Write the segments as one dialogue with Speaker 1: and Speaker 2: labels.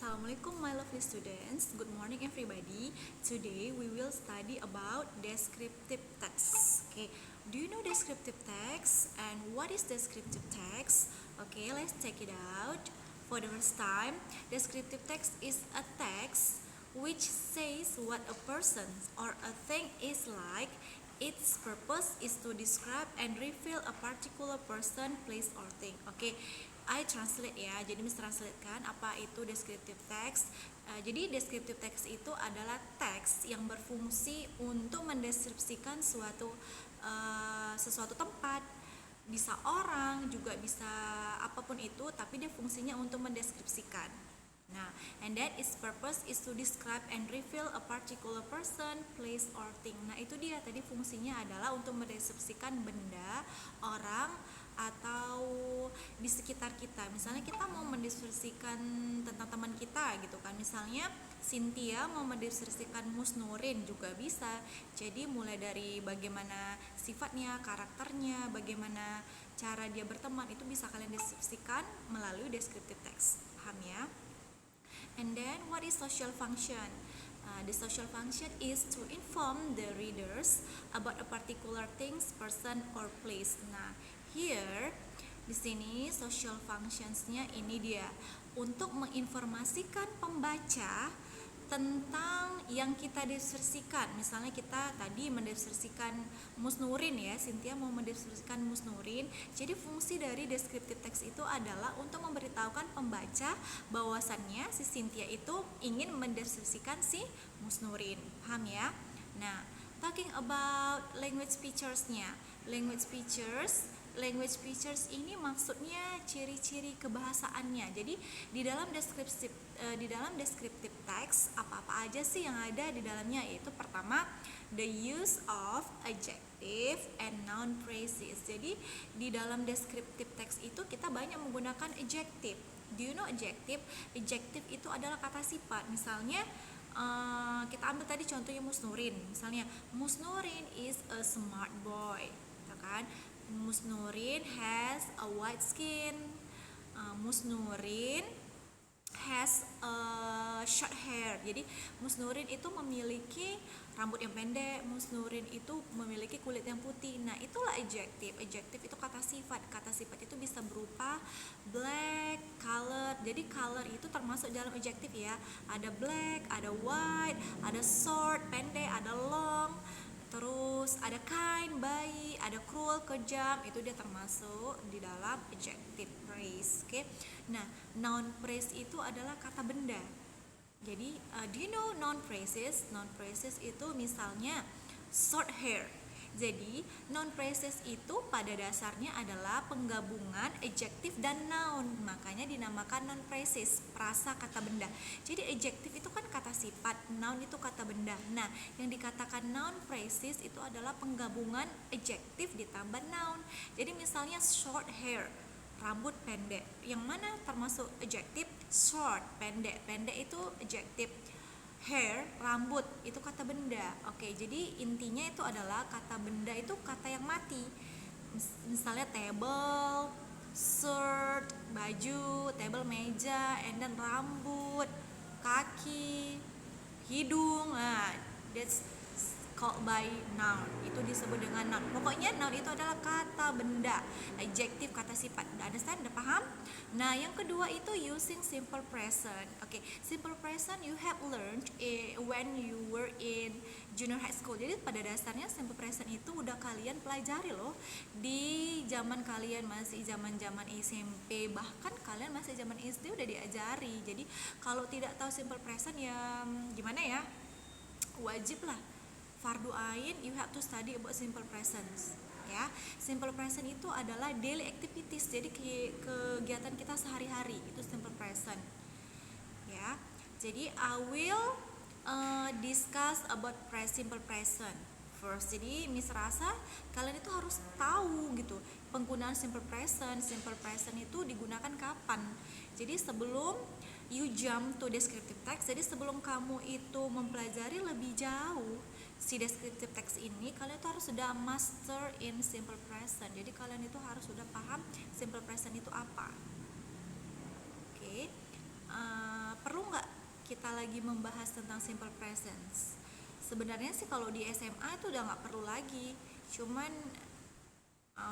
Speaker 1: Assalamualaikum my lovely students. Good morning everybody. Today we will study about descriptive text. Okay, do you know descriptive text and what is descriptive text? Okay, let's check it out. For the first time, descriptive text is a text which says what a person or a thing is like. Its purpose is to describe and reveal a particular person, place, or thing. Oke, I translate ya. Jadi Miss translatekan apa itu descriptive text. Jadi descriptive text itu adalah teks yang berfungsi untuk mendeskripsikan sesuatu tempat, bisa orang, juga bisa apapun itu, tapi dia fungsinya untuk mendeskripsikan. Nah, and then its purpose is to describe and reveal a particular person, place, or thing. Nah, itu dia tadi fungsinya adalah untuk mendeskripsikan benda, orang, atau di sekitar kita. Misalnya kita mau mendeskripsikan tentang teman kita gitu kan. Misalnya Cynthia mau mendeskripsikan Mus Nurin juga bisa. Jadi mulai dari bagaimana sifatnya, karakternya, bagaimana cara dia berteman, itu bisa kalian deskripsikan melalui descriptive text. Paham ya? And then what is social function? The social function is to inform the readers about a particular things, person, or place. Nah, here di sini social functionsnya ini dia untuk menginformasikan pembaca tentang yang kita deskripsikan. Misalnya kita tadi mendeskripsikan Mus Nurin ya, Cynthia mau mendeskripsikan Mus Nurin. Jadi fungsi dari descriptive text itu adalah untuk memberitahukan pembaca bahwasannya si Cynthia itu ingin mendeskripsikan si Mus Nurin. Paham ya? Nah, talking about language features-nya. Language features ini maksudnya ciri-ciri kebahasaannya. Jadi di dalam descriptive text apa-apa aja sih yang ada di dalamnya, yaitu pertama the use of adjective and noun phrases. Jadi di dalam descriptive text itu kita banyak menggunakan adjective. Do you know adjective? Adjective itu adalah kata sifat. Misalnya kita ambil tadi contohnya Mus Nurin. Misalnya Mus Nurin is a smart boy, gitu kan? Mus Nurin has a white skin. Mus Nurin has a short hair. Jadi Mus Nurin itu memiliki rambut yang pendek. Mus Nurin itu memiliki kulit yang putih. Nah, itulah adjective. Adjective itu kata sifat. Kata sifat itu bisa berupa black, color. Jadi color itu termasuk dalam adjective ya. Ada black, ada white, ada short, pendek, ada long. Terus ada kind, baik, ada cruel, kejam, itu dia termasuk di dalam adjective phrase. Oke. Nah, noun phrase itu adalah kata benda. Jadi, do you know noun phrases? Noun phrases itu misalnya short hair. Jadi, noun phrases itu pada dasarnya adalah penggabungan adjective dan noun. Makanya dinamakan noun phrases, prasa kata benda. Jadi, adjective itu kan kata sifat, noun itu kata benda. Nah, yang dikatakan noun phrases itu adalah penggabungan adjective ditambah noun. Jadi, misalnya short hair, rambut pendek. Yang mana termasuk adjective? Short, pendek. Pendek itu adjective. Hair, rambut, itu kata benda. Oke, jadi intinya itu adalah kata benda itu kata yang mati. Misalnya table, shirt, baju, table meja, and then rambut, kaki, hidung. Nah, that's called by noun. Itu disebut dengan noun. Pokoknya noun itu adalah kata benda, adjective kata sifat. Udah understand? Udah paham? Nah, yang kedua itu using simple present. Oke, simple present you have learned when you were in junior high school. Jadi pada dasarnya simple present itu udah kalian pelajari loh di zaman kalian masih zaman-zaman SMP, bahkan kalian masih zaman SD udah diajari. Jadi kalau tidak tahu simple present ya gimana ya? Wajib lah, fardu ain, you have to study about simple present ya. Simple present itu adalah daily activities, jadi kegiatan kita sehari-hari itu simple present ya. Jadi I will discuss about simple present first. Jadi Miss rasa kalian itu harus tahu gitu penggunaan simple present. Simple present itu digunakan kapan. Jadi sebelum you jump to descriptive text, jadi sebelum kamu itu mempelajari lebih jauh si descriptive text ini, kalian itu harus sudah master in simple present. Jadi kalian itu harus sudah paham simple present itu apa. Oke. Perlu nggak kita lagi membahas tentang simple presence. Sebenarnya sih kalau di SMA itu udah nggak perlu lagi, cuman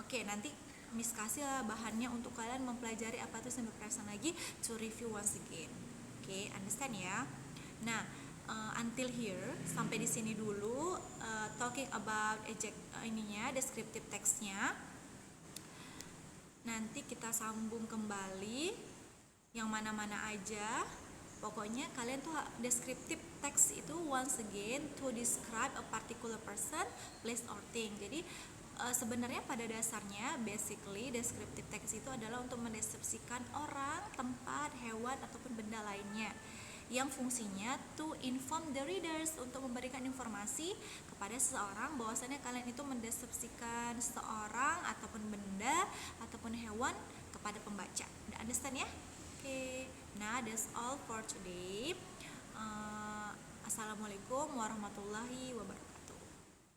Speaker 1: oke, nanti Miss kasih lah bahannya untuk kalian mempelajari apa itu simple present lagi, to review once again. Oke, understand ya. Nah, until here sampai di sini dulu, talking about ininya descriptive text-nya. Nanti kita sambung kembali yang mana-mana aja. Pokoknya kalian tuh descriptive text itu once again to describe a particular person, place or thing. Jadi sebenarnya pada dasarnya basically descriptive text itu adalah untuk mendeskripsikan orang, tempat, hewan ataupun benda lainnya yang fungsinya to inform the readers, untuk memberikan informasi kepada seseorang bahwasanya kalian itu mendeskripsikan seseorang ataupun benda ataupun hewan kepada pembaca. Udah understand ya? Oke. Nah, that's all for today. Assalamualaikum warahmatullahi wabarakatuh.